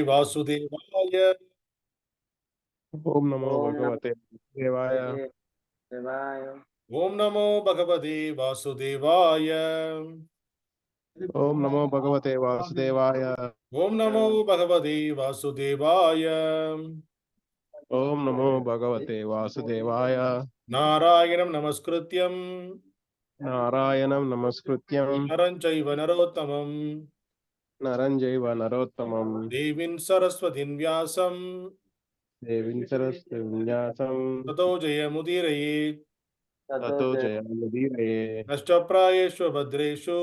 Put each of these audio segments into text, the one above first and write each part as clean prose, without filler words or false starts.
वासुदेवाय ओम नमो भगवते देवाय। ओम नमो भगवते वासुदेवाय। ओम नमो भगवते वासुदेवाय। ओम नमो भगवते वासुदेवाय। ओम नमो भगवते वासुदेवाय। नारायणं नमस्कृत्यं नारायणं नमस्कृत्यं नरं चैव नरोत्तमं नरं चैव नरोत्तमं देवीं सरस्वतीं व्यासं देवीं सरस्वतीं ततो जयमुदीरयेत्। ततो जयमुदीरये। नष्टप्रायेषु भद्रेषु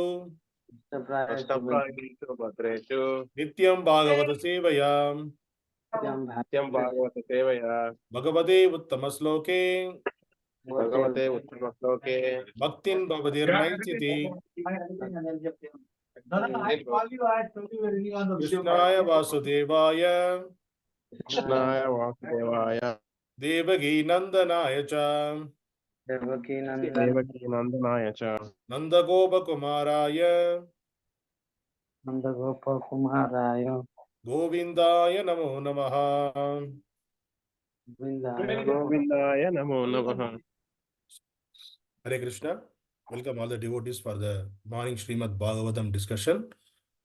नष्टप्रायेषु भद्रेषु नित्यं भागवत सेवया नित्यं भागवत सेवया भगवते उत्तमश्लोके भगवते उत्तमश्लोके भक्तिं भवतीर्नैच्छति। कृष्णाय वासुदेवाय कृष्णाय वासुदेवाय देवकी नंदनाय च देवकी नंदनाय च नंदगोपकुमाराय गोविंदाय नमो नमः। गोविंदाय नमो नमः। Hare Krishna. Welcome all the devotees for the morning Srimad Bhagavatam discussion.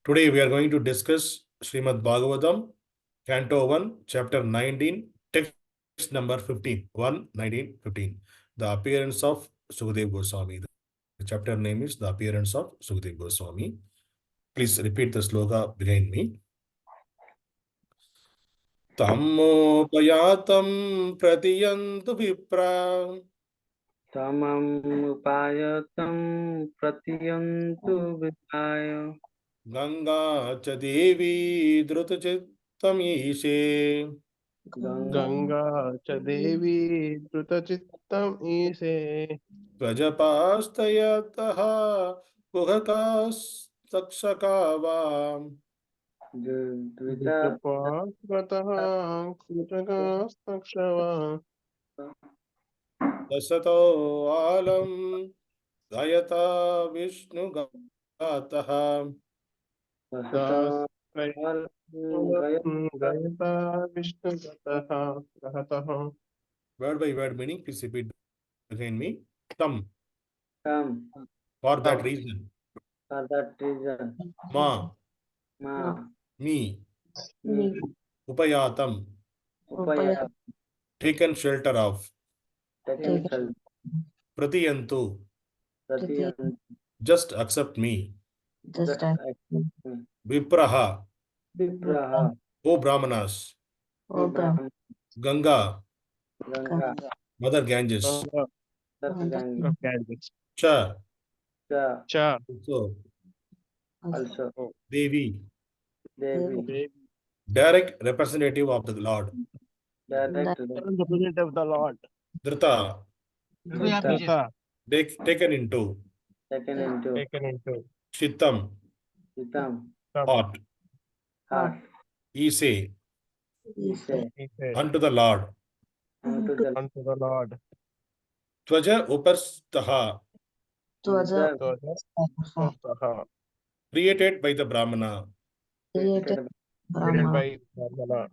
Today we are going to discuss Srimad Bhagavatam, Canto 1, Chapter 19, text number 15. 1, 19, 15. The appearance of Sukadeva Goswami. The chapter name is The Appearance of Sukadeva Goswami. Please repeat the sloka behind me. Mopayātaṁ pratiyantu viprā mopayātaṁ pratiyantu viprā gaṅgā ca devī dhṛta-cittam īse gaṅgā ca devī dhṛta-cittam īse dvijopasṛṣṭaḥ kuhakas takṣako dvija-upasṛṣṭaḥ kuhakas takṣako daśatu alaṁ gāyata viṣṇu-gāthāḥ Dasa gaṅgā viṣṇu-gāthāḥ. Word by word meaning, please repeat behind me. Tam, for for that reason. Ma, me. Upayātaṁ, taken shelter of. Pratiyantu, just accept me. Viprāḥ, O brāhmaṇas. Gaṅgā, Mother Ganges. Cha, also devī, devī, direct representative of the Lord. Representative of the Lord. Dhṛta, Dasa taken into. taken into. Cittam, heart. Ise, unto the Lord. Unto the Lord. Dvija-upasṛṣṭaḥ, Dasa created by the brāhmaṇa. created by brāhmaṇa.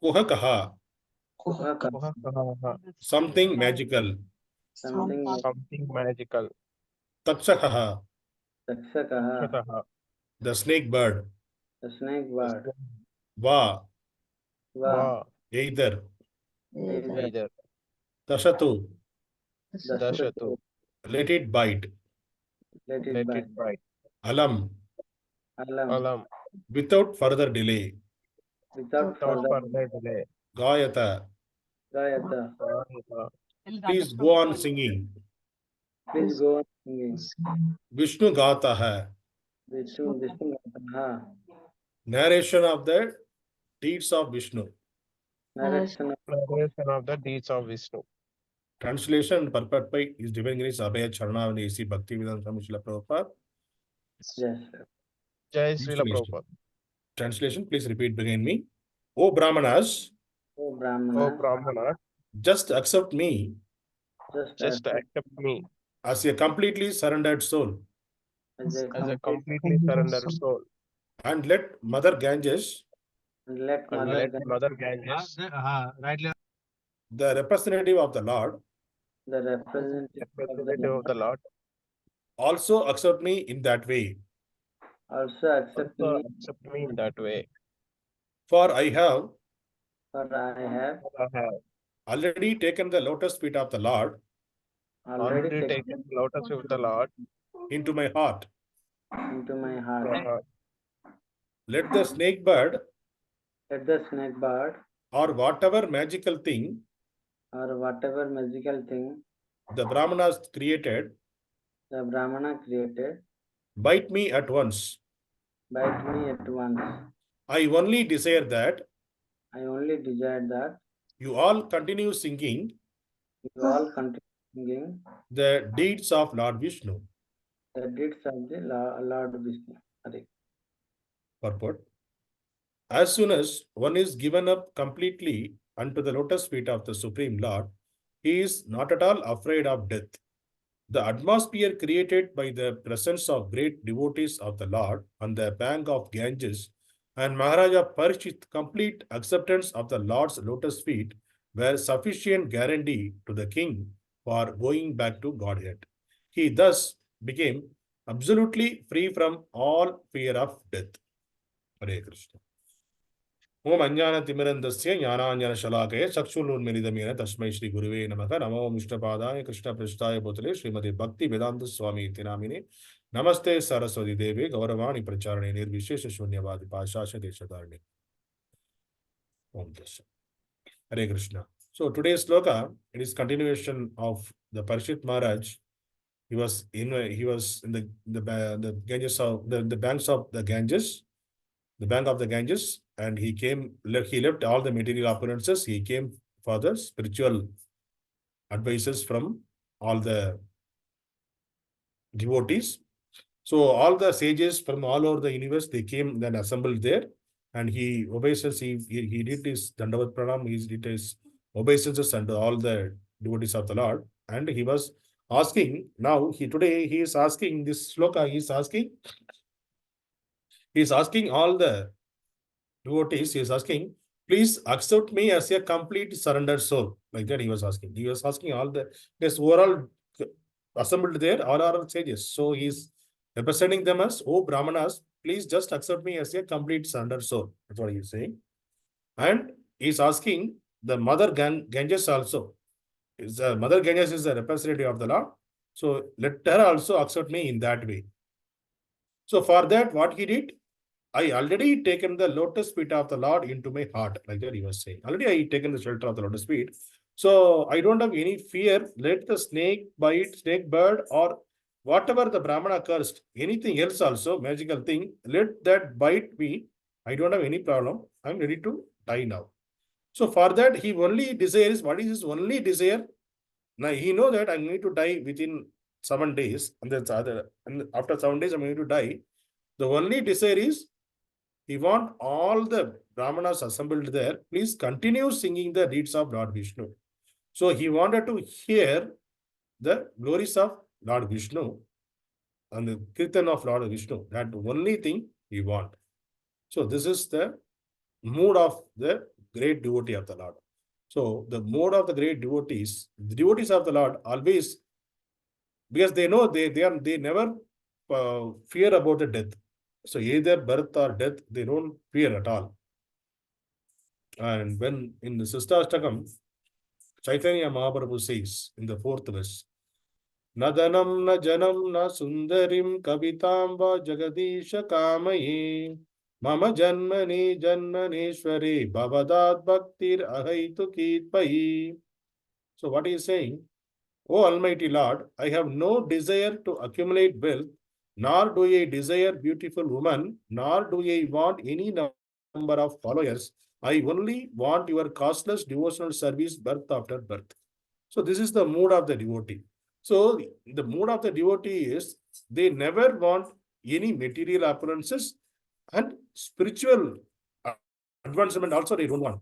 Kuhakas, Kuhakas, something magical. something magical. Takṣakaḥ, Takṣakaḥ, the snake bird. Va, either. either. Daśatu, Daśatu, let it bite. let it bite. Alaṁ, Alaṁ, without further delay. without further delay. Gāyata, Gāyata, please go on singing. viṣṇu-gāthāḥ, narration of the deeds of Viṣṇu. narration of the deeds of Viṣṇu. Translation and purport by His Divine Grace Abhaya Charana A.C. Bhaktivedanta Swami Srila Prabhupada. Jai Srila Translation. Prabhupada. Translation, please repeat behind me. O brāhmaṇas, O Brahmana, just accept me just accept me as a completely surrendered soul, as a completely surrendered soul, and let Mother Ganges and let and Mother let Mother Ganges, the representative of the Lord, the representative of the Lord, also accept me in that way. also accept also me, accept me in that way. For I have for I have I have already taken the lotus feet of the Lord already taken taken lotus with the Lord into my heart. into my my heart. heart. Let the snake bird Let the snake bird or whatever magical thing or whatever magical thing the brāhmaṇas created the Brahmana created bite me at once. bite me at once. I only desire that I only desire that you all continue singing you all continue singing the deeds of Lord Viṣṇu. the deeds of the Lord Viṣṇu. Hare. Purport. As soon as one is given up completely unto the lotus feet of the Supreme Lord, he is not at all afraid of death. The atmosphere created by the presence of great devotees of the Lord on the bank of Ganges and Maharaja Parikshit's complete acceptance of the Lord's lotus feet were sufficient guarantee to the king for going back to Godhead. He thus became absolutely free from all fear of death. Hare Krishna. Om Ajnana Timirandasya Jnananjana Shalakaya Chakshulunmilidamena Tasmai Shri Guruve Namaha Namo Vishnapadaya Krishna Prasthaya Bhutale Srimati Bhakti Vedanta Swami iti Namine Namaste Saraswati Devi Gauravani Pracharane Nirvishesha Shunyavadi Pashasha Deshadarne. Om Dasa. Hare Krishna. So today's sloka, it is continuation of the Parishit Maharaj. He was in the Ganges of the banks of the Ganges, the bank of the Ganges, and he left all the material opulences. He came for the spiritual advices from all the devotees. So all the sages from all over the universe, they came then assembled there, and he obeisances. He did his Dandavat Pranam, he did his obeisances under all the devotees of the Lord, and he was asking. Now today he is asking this sloka. He is asking all the devotees. He is asking, please accept me as a complete surrendered soul. Like that he was asking. He was asking all this overall assembled there, all are sages. So he is representing them as, oh brāhmaṇas, please just accept me as a complete surrendered soul. That's what he is saying. And he is asking the mother Ganges also. Mother Ganges is the representative of the Lord. So let her also accept me in that way. So for that, what he did, I already taken the lotus feet of the Lord into my heart. Like that he was saying. Already I taken the shelter of the lotus feet. So I don't have any fear. Let the snake bite, snake bird, or whatever the Brahmana cursed, anything else also, magical thing, let that bite me. I don't have any problem. I'm ready to die now. So for that, he only desires, what is his only desire? Now he know that I'm going to die within 7 days, and after 7 days I'm going to die. The only desire is he want all the Brahmanas assembled there, please continue singing the deeds of Lord Viṣṇu. So he wanted to hear the glories of Lord Viṣṇu and the kirtan of Lord Viṣṇu. That only thing he want. So this is the mood of the great devotee of the Lord. So the mode of the great devotees, the devotees of the Lord always, because they know they never fear about the death. So either birth or death, they don't fear at all. And when in the Sistastakam, Chaitanya Mahaprabhu says in the 4th verse, Na dhanam na janam na sundarim kavitam va jagadisha kamaye mama janmani janmaneshwari bhavadat bhaktir ahaitu kitpahi. So what he is saying, O Almighty Lord, I have no desire to accumulate wealth, nor do I desire beautiful woman, nor do I want any number of followers. I only want your costless devotional service birth after birth. So this is the mood of the devotee. So the mood of the devotee is they never want any material appearances, and spiritual advancement also they don't want.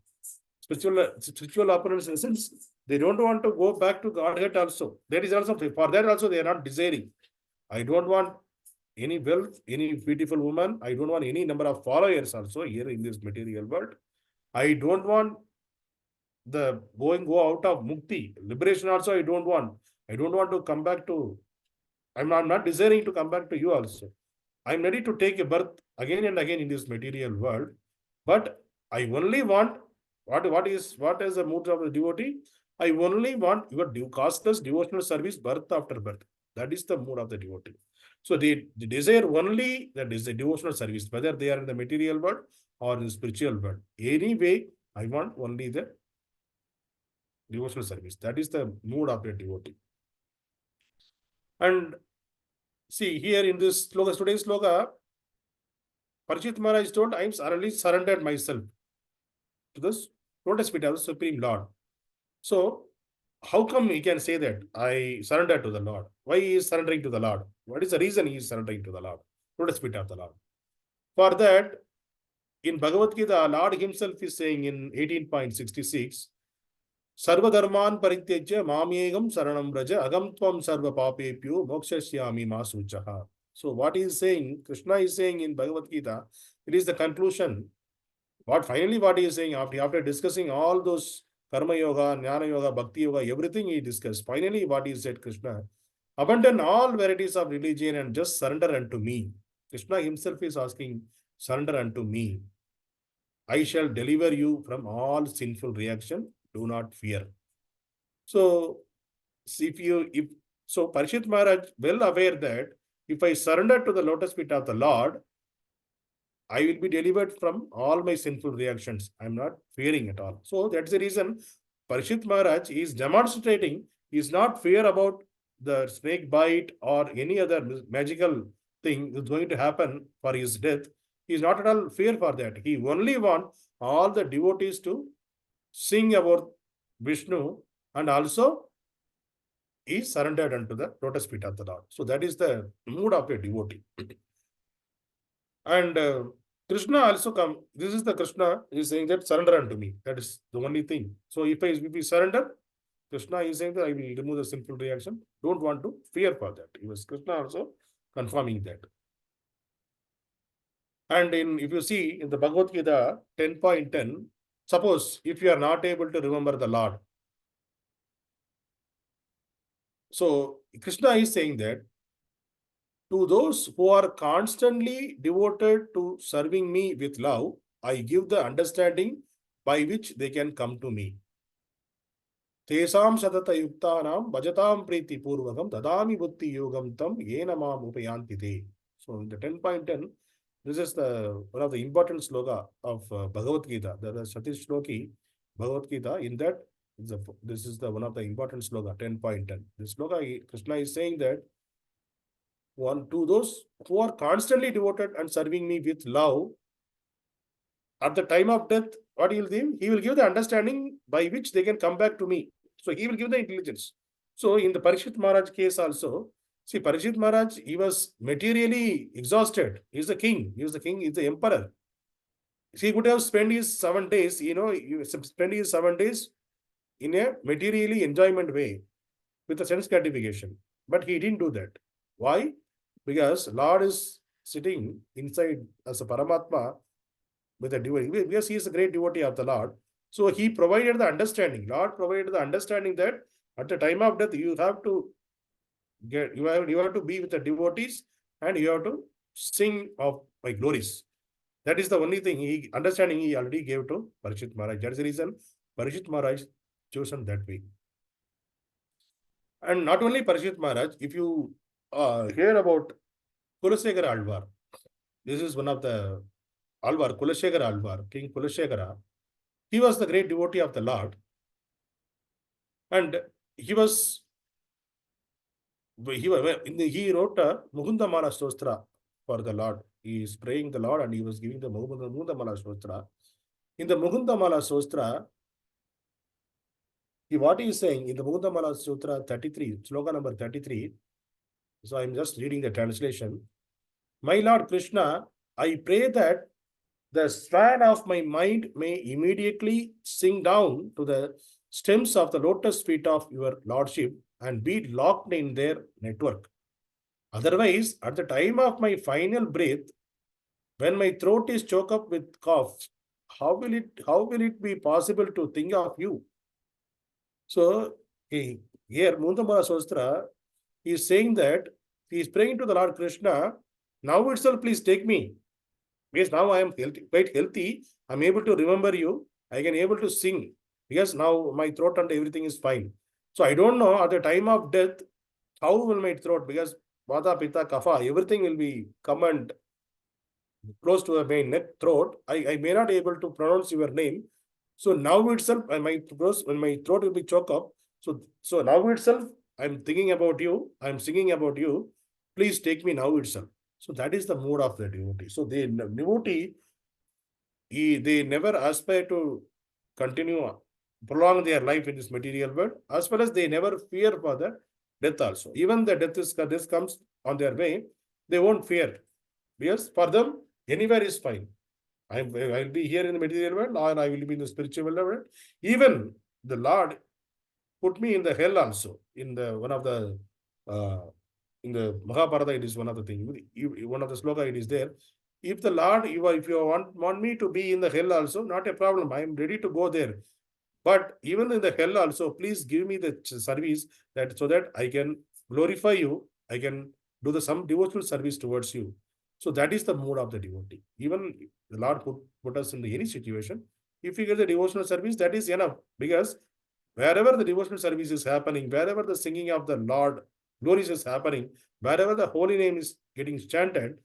Spiritual appearance in the sense they don't want to go back to Godhead also. That is also, for that also they are not desiring. I don't want any wealth, any beautiful woman. I don't want any number of followers also here in this material world. I don't want the go out of mukti. Liberation also I don't want. I don't want to come back to, I'm not desiring to come back to you also. I'm ready to take a birth again and again in this material world. But I only want, what is the mood of the devotee? I only want your costless devotional service birth after birth. That is the mood of the devotee. So they desire only that is the devotional service, whether they are in the material world or in the spiritual world. Anyway, I want only the devotional service. That is the mood of the devotee. And see here in this sloka, today's sloka, Parikshit Maharaj told, I am already surrendered myself to this lotus feet of the Supreme Lord. So, how come he can say that I surrender to the Lord? Why he is surrendering to the Lord? What is the reason he is surrendering to the Lord? Lotus feet of the Lord. For that, in Bhagavad Gita, Lord himself is saying in 18.66, Sarva dharman parityajya mamyegam saranam braja agam tvam sarva papepyo mokshasyami ma suchaha. So what he is saying, Krishna is saying in Bhagavad Gita, it is the conclusion. What he is saying after discussing all those karma yoga, jnana yoga, bhakti yoga, everything he discussed. Finally, what he said, Krishna, abandon all varieties of religion and just surrender unto me. Krishna himself is asking, surrender unto me. I shall deliver you from all sinful reaction. Do not fear. So, so Parikshit Maharaj well aware that if I surrender to the lotus feet of the Lord, I will be delivered from all my sinful reactions. I am not fearing at all. So that's the reason Parikshit Maharaj is demonstrating he is not fear about the snake bite or any other magical thing is going to happen for his death. He is not at all fear for that. He only wants all the devotees to sing about Viṣṇu and also he surrendered unto the lotus feet of the Lord. So that is the mood of a devotee. And Krishna also come. This is the Krishna is saying that surrender unto me. That is the only thing. So if we surrender, Krishna is saying that I will remove the sinful reaction. Don't want to fear for that. Even Krishna also confirming that. And if you see in the Bhagavad Gita 10.10, suppose if you are not able to remember the Lord. So Krishna is saying that to those who are constantly devoted to serving me with love, I give the understanding by which they can come to me. Tesam satata yuktanam bhajatam priti purvakam dadami buddhi yogam tam yena mam upayanti te. So in the 10.10, this is one of the important sloka of Bhagavad Gita. There is Satish Shloki, Bhagavad Gita. In that, this is one of the important sloka, 10.10. This sloka, Krishna is saying that to those who are constantly devoted and serving me with love, at the time of death, what he will give? He will give the understanding by which they can come back to me. So he will give the intelligence. So in the Parikshit Maharaj case also, see Parikshit Maharaj, he was materially exhausted. He is the king. He is the emperor. He could have spent his 7 days, spend his 7 days in a materially enjoyment way with a sense gratification. But he didn't do that. Why? Because Lord is sitting inside as a Paramatma with a devotee. Because he is a great devotee of the Lord. So he provided the understanding. Lord provided the understanding that at the time of death, you have to be with the devotees and you have to sing of my glories. That is the only thing he already gave to Parikshit Maharaj. That is the reason Parikshit Maharaj chosen that way. And not only Parikshit Maharaj, if you hear about Kulasekara Alvar, this is one of the Alvar, Kulasekara Alvar, King Kulasekara. He was the great devotee of the Lord. And he wrote a Mukunda Mala Stostra for the Lord. He is praying the Lord and he was giving the Mukunda Mala Stostra. In the Mukunda Mala Stostra, what he is saying in the Mukunda Mala Sutra 33, sloka number 33, so I am just reading the translation. My Lord Krishna, I pray that the span of my mind may immediately sink down to the stems of the lotus feet of your Lordship and be locked in their network. Otherwise, at the time of my final breath, when my throat is choked up with cough, how will it be possible to think of you? So here Mundama Sostra is saying that he is praying to the Lord Krishna, now itself please take me. Because now I am healthy, quite healthy. I'm able to remember you. I can able to sing. Because now my throat and everything is fine. So I don't know at the time of death, how will my throat, because Vata, Pitta, Kapha, everything will be come and close to my neck, throat. I may not able to pronounce your name. So now itself, my throat will be choked up. So now itself, I'm thinking about you. I'm singing about you. Please take me now itself. So that is the mood of the devotee. So the devotee, they never aspire to continue, prolong their life in this material world, as well as they never fear for the death also. Even the death comes on their way, they won't fear. Because for them, anywhere is fine. I'll be here in the material world, or I will be in the spiritual world. Even the Lord put me in the hell also. In the one of the in the Mahabharata, it is one of the things. One of the sloka, it is there. If the Lord, if you want me to be in the hell also, not a problem. I am ready to go there. But even in the hell also, please give me the service that so that I can glorify you. I can do some devotional service towards you. So that is the mood of the devotee. Even the Lord put us in any situation. If we get the devotional service, that is enough. Because wherever the devotional service is happening, wherever the singing of the Lord glories is happening, wherever the holy name is getting chanted,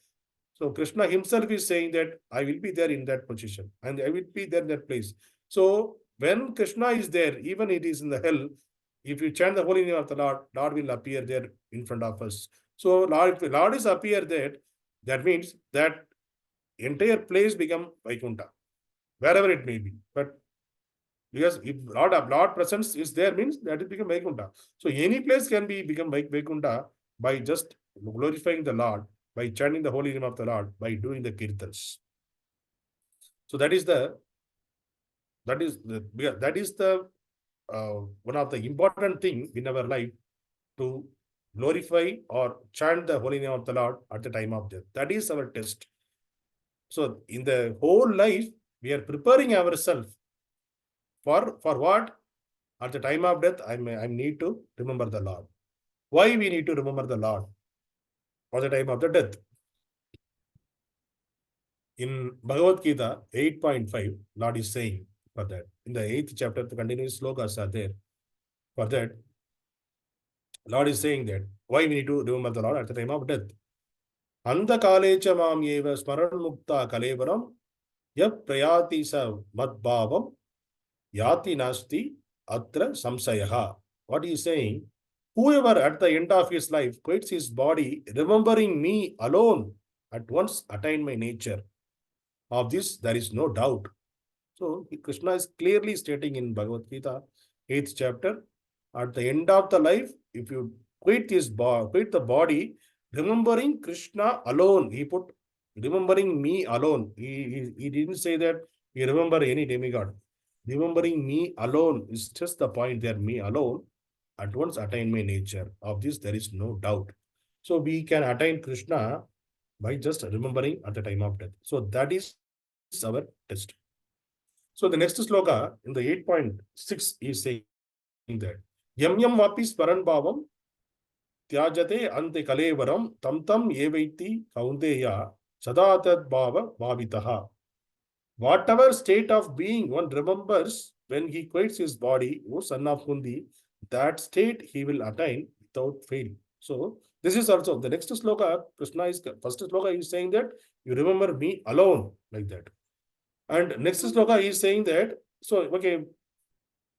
so Krishna himself is saying that I will be there in that position and I will be there in that place. So when Krishna is there, even it is in the hell, if you chant the holy name of the Lord, Lord will appear there in front of us. So if the Lord is appear there, that means that entire place become Vaikuntha, wherever it may be. But because if Lord presence is there, means that it become Vaikuntha. So any place can become Vaikuntha by just glorifying the Lord, by chanting the holy name of the Lord, by doing the kirtans. So that is the one of the important thing in our life, to glorify or chant the holy name of the Lord at the time of death. That is our test. So in the whole life, we are preparing ourselves for what? At the time of death, I need to remember the Lord. Why we need to remember the Lord at the time of the death? In Bhagavad Gita 8.5, Lord is saying for that. In the 8th chapter, the continuous slokas are there. For that, Lord is saying that why we need to remember the Lord at the time of death. Anta kalecha mam yeva smaran mukta kalevaram yap prayati sa madbhavam yati nasti atra samsayaha. What he is saying, whoever at the end of his life quits his body, remembering me alone, at once attain my nature. Of this, there is no doubt. So, Krishna is clearly stating in Bhagavad Gita, 8th chapter, at the end of the life, if you quit the body, remembering Krishna alone, he put remembering me alone. He didn't say that you remember any demigod. Remembering me alone is just the point there, me alone, at once attain my nature. Of this, there is no doubt. So, we can attain Krishna by just remembering at the time of death. So, that is our test. So the next sloka in the 8.6 is saying that Yam yam vapi sparan bhavam tyajate ante kalevaram tam tam evaiti kaunteya sadatad bhava bhavitaha. Whatever state of being one remembers when he quits his body, O son of Kundi, that state he will attain without fail. So this is also the next sloka. Krishna is first sloka is saying that you remember me alone, like that. And next sloka is saying that, so, okay,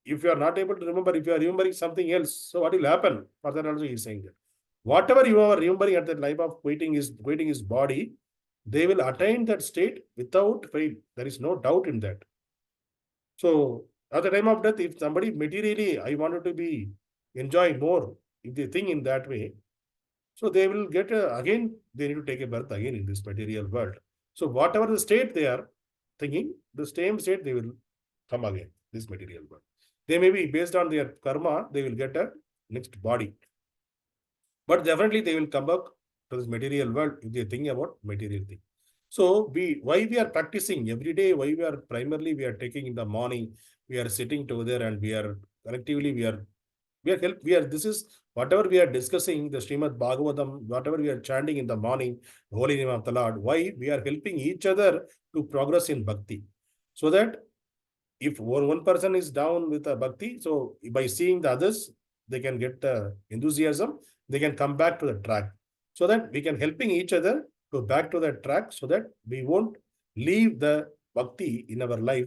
if you are not able to remember, if you are remembering something else, so what will happen? Further also he is saying that whatever you are remembering at the time of quitting his body, they will attain that state without fail. There is no doubt in that. So at the time of death, if somebody materially, I wanted to be enjoy more, if they think in that way, so they will get again, they need to take a birth again in this material world. So whatever the state they are thinking, the same state they will come again, this material world. They may be based on their karma, they will get a next body. But definitely they will come back to this material world if they think about material thing. So why we are practicing every day, why we are primarily we are taking in the morning, we are sitting together and we are collectively this is whatever we are discussing, the Srimad Bhagavatam, whatever we are chanting in the morning, the holy name of the Lord, why we are helping each other to progress in bhakti. So that if one person is down with a bhakti, so by seeing the others, they can get the enthusiasm, they can come back to the track. So that we can helping each other to back to the track, so that we won't leave the bhakti in our life.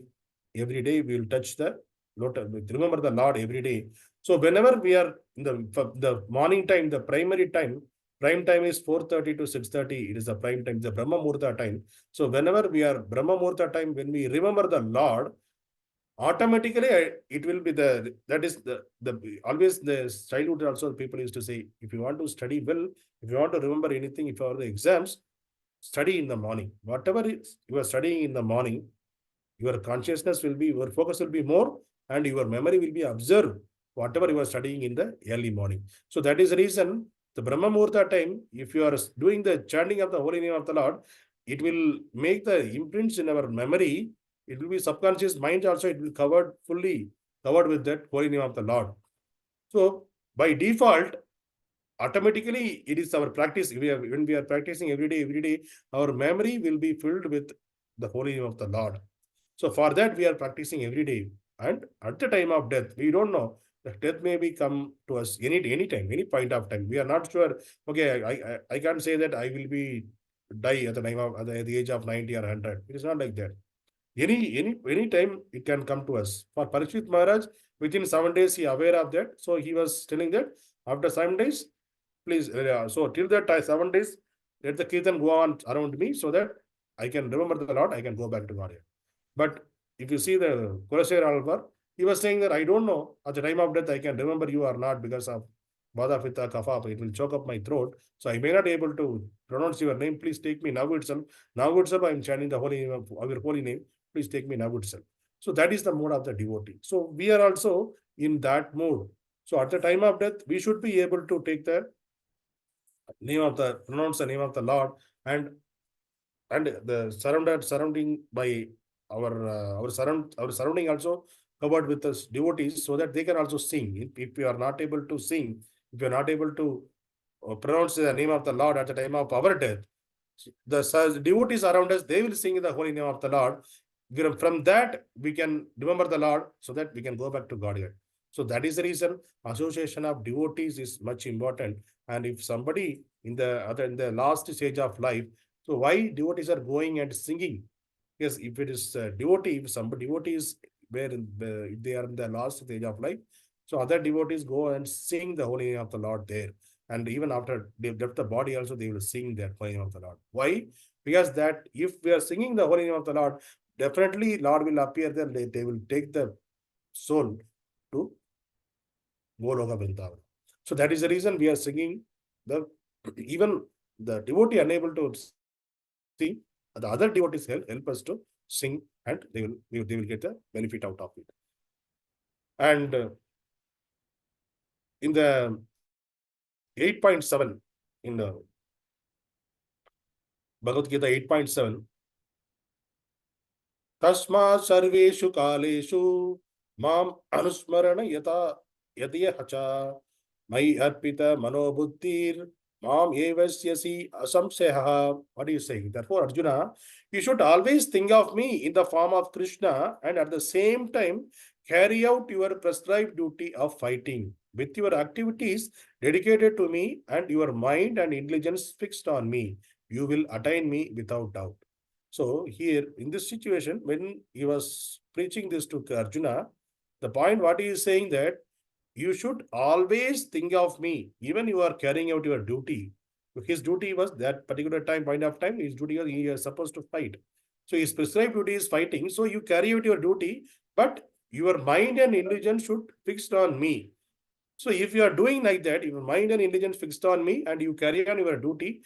Every day we will touch the Lotus, remember the Lord every day. So whenever we are in the morning time, the primary time, prime time is 4:30 to 6:30. It is the prime time, the Brahma Muhurta time. So whenever we are Brahma Muhurta time, when we remember the Lord, automatically it will be that is the always the childhood also people used to say, if you want to study well, if you want to remember anything, if you are the exams, study in the morning. Whatever you are studying in the morning, your consciousness will be, your focus will be more, and your memory will be observed whatever you are studying in the early morning. So that is the reason the Brahma Muhurta time, if you are doing the chanting of the holy name of the Lord, it will make the imprints in our memory. It will be subconscious mind also, it will fully covered with that holy name of the Lord. So by default, automatically it is our practice. When we are practicing every day, our memory will be filled with the holy name of the Lord. So for that, we are practicing every day. And at the time of death, we don't know. The death may be come to us any time, any point of time. We are not sure. Okay, I can't say that I will be die at the time of at the age of 90 or 100. It is not like that. Any time it can come to us. For Parikshit Maharaj, within 7 days he aware of that. So he was telling that after 7 days, please. So till that 7 days, let the kirtan go on around me, so that I can remember the Lord. I can go back to Gaudiya. But if you see the Kulashekar Alvar, he was saying that I don't know at the time of death I can remember you or not because of Vada Pitta Kapha. It will choke up my throat. So I may not be able to pronounce your name. Please take me now itself. Now itself I am chanting the holy name of your holy name. Please take me now itself. So that is the mode of the devotee. So we are also in that mode. So at the time of death, we should be able to take the pronounce the name of the Lord, and the surrounding by our surrounding also covered with us devotees, so that they can also sing. If you are not able to sing, if you are not able to pronounce the name of the Lord at the time of our death, the devotees around us, they will sing the holy name of the Lord. From that we can remember the Lord, so that we can go back to Gaudiya. So that is the reason association of devotees is much important. And if somebody in the last stage of life, so why devotees are going and singing? Yes, if it is devotee, if some devotees if they are in the last stage of life, so other devotees go and sing the holy name of the Lord there. And even after they left the body also, they will sing that holy name of the Lord. Why? Because that if we are singing the holy name of the Lord, definitely Lord will appear there. They will take the soul to Goloka Vrindavan. So that is the reason we are singing the even the devotee unable to sing, the other devotees help us to sing, and they will get the benefit out of it. And in the 8.7 in the Bhagavad Gita 8.7, Tasma sarveshu kaleshu mam anusmarana yatya hacha mai arpita manobuddhir mam evasyasi asamseha. What are you saying? Therefore, Arjuna, you should always think of me in the form of Krishna, and at the same time carry out your prescribed duty of fighting with your activities dedicated to me and your mind and intelligence fixed on me. You will attain me without doubt. So here in this situation, when he was preaching this to Arjuna, the point what he is saying that you should always think of me, even you are carrying out your duty. His duty was that particular point of time, his duty was he is supposed to fight. So his prescribed duty is fighting. So you carry out your duty, but your mind and intelligence should fixed on me. So if you are doing like that, your mind and intelligence fixed on me, and you carry on your duty,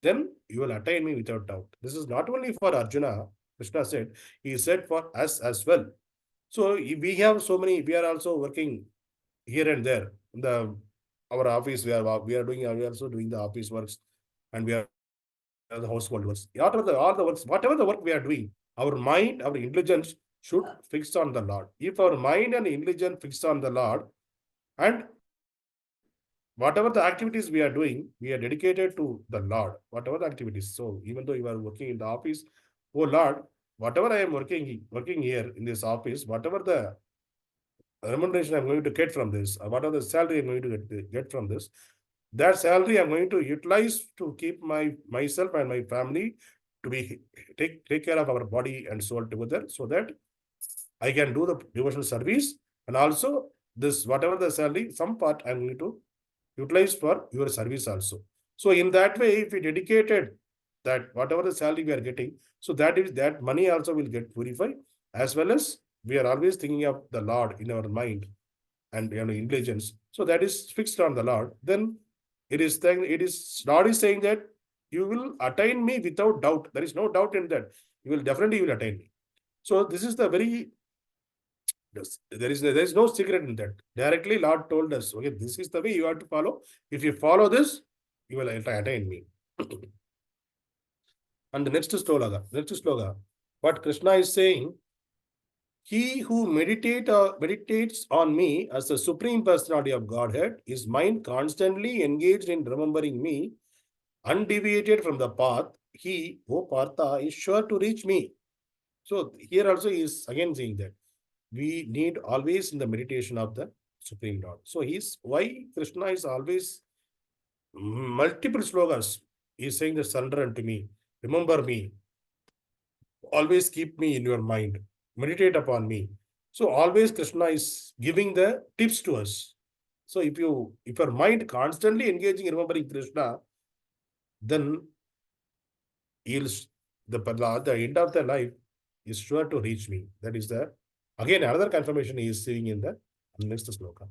then you will attain me without doubt. This is not only for Arjuna, Krishna said, he said for us as well. So we have so many, we are also working here and there. In our office, we are also doing the office works, and we are also the household works. All the works, whatever the work we are doing, our mind, our intelligence should fix on the Lord. If our mind and intelligence fix on the Lord, and whatever the activities we are doing, we are dedicated to the Lord, whatever the activities. So even though you are working in the office, oh Lord, whatever I am working here in this office, whatever the remuneration I'm going to get from this, or whatever the salary I'm going to get from this, that salary I'm going to utilize to keep myself and my family to be take care of our body and soul together, so that I can do the devotional service, and also this whatever the salary, some part I'm going to utilize for your service also. So in that way, if we dedicated that whatever the salary we are getting, so that money also will get purified, as well as we are always thinking of the Lord in our mind and intelligence. So that is fixed on the Lord. Then Lord is saying that you will attain me without doubt. There is no doubt in that. You will attain me. So this is the very there is no secret in that. Directly Lord told us, okay, this is the way you have to follow. If you follow this, you will attain me. And the next sloka, what Krishna is saying, he who meditates on me as the Supreme Personality of Godhead, his mind constantly engaged in remembering me, undeviated from the path, he, O Partha, is sure to reach me. So here also he is again saying that we need always in the meditation of the Supreme Lord. So why Krishna is always multiple slogas. He is saying that surrender unto me, remember me, always keep me in your mind, meditate upon me. So always Krishna is giving the tips to us. So if your mind constantly engaging in remembering Krishna, then the end of the life is sure to reach me. That is again another confirmation he is seeing in the next sloka.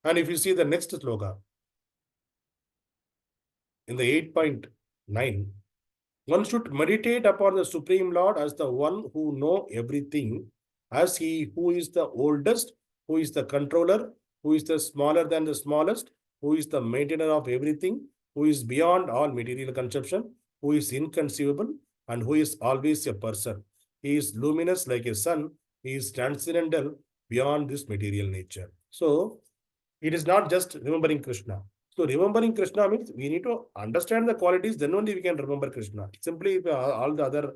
And if you see the next sloka, in the 8.9, one should meditate upon the Supreme Lord as the one who knows everything, as he who is the oldest, who is the controller, who is the smaller than the smallest, who is the maintainer of everything, who is beyond all material conception, who is inconceivable, and who is always a person. He is luminous like a sun. He is transcendental beyond this material nature. So, it is not just remembering Krishna. So remembering Krishna means we need to understand the qualities, then only we can remember Krishna. Simply all the other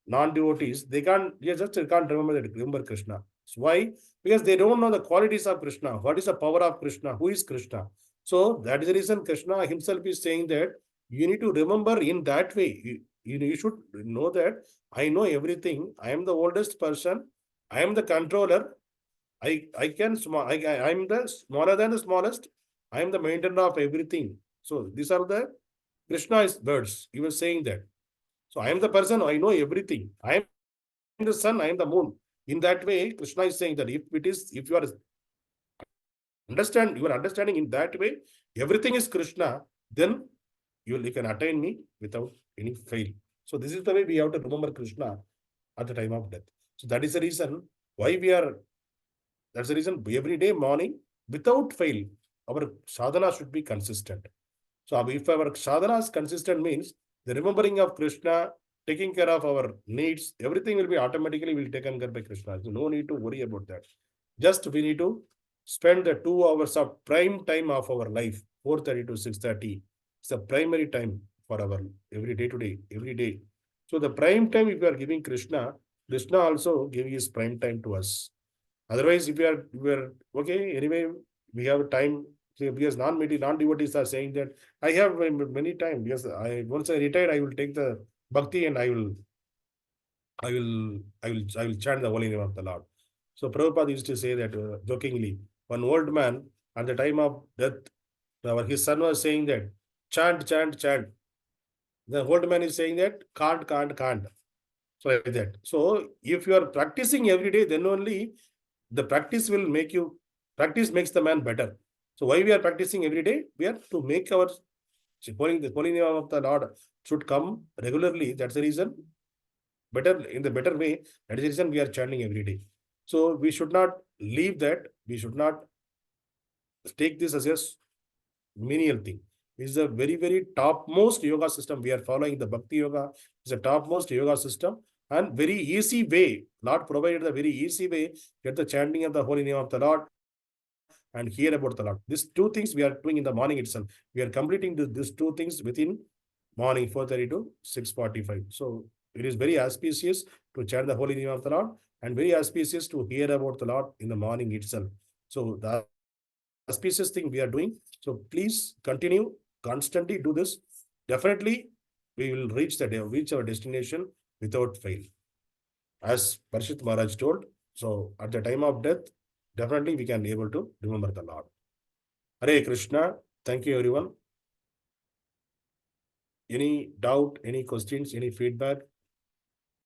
non-devotees, they can't remember Krishna. So why? Because they don't know the qualities of Krishna. What is the power of Krishna? Who is Krishna? So that is the reason Krishna himself is saying that you need to remember in that way. You should know that I know everything. I am the oldest person. I am the controller. I'm the smaller than the smallest. I am the maintainer of everything. So these are the Krishna's words. He was saying that. So I am the person, I know everything. I am the sun, I am the moon. In that way, Krishna is saying that if you are understanding in that way, everything is Krishna, then you can attain me without any fail. So this is the way we have to remember Krishna at the time of death. So that is the reason why that's the reason every day morning, without fail, our sadhana should be consistent. So if our sadhana is consistent means the remembering of Krishna, taking care of our needs, everything will be automatically taken care by Krishna. So no need to worry about that. Just we need to spend the 2 hours of prime time of our life, 4:30 to 6:30. It's the primary time for our every day. So the prime time, if you are giving Krishna, Krishna also giving his prime time to us. Otherwise, if we are okay, anyway, we have time. Because non-devotees are saying that I have many time. Because once I retire, I will take the bhakti and I will chant the holy name of the Lord. So Prabhupada used to say that jokingly, one old man at the time of death, his son was saying that chant, chant, chant. The old man is saying that can't. So like that. So if you are practicing every day, then only the practice makes the man better. So why we are practicing every day? We are to make the holy name of the Lord should come regularly. That's the reason. In the better way, that is the reason we are chanting every day. So we should not leave that. We should not take this as a menial thing. is a very, very topmost yoga system. We are following the Bhakti Yoga. It's a topmost yoga system and very easy way. Lord provided a very easy way. Get the chanting of the holy name of the Lord and hear about the Lord. These two things we are doing in the morning itself. We are completing these two things within morning 4:30 to 6:45. So it is very auspicious to chant the holy name of the Lord and very auspicious to hear about the Lord in the morning itself. So the auspicious thing we are doing. So please continue, constantly do this. Definitely we will reach our destination without fail. As Parshit Maharaj told, so at the time of death, definitely we can be able to remember the Lord. Hare Krishna. Thank you, everyone. Any doubt, any questions, any feedback?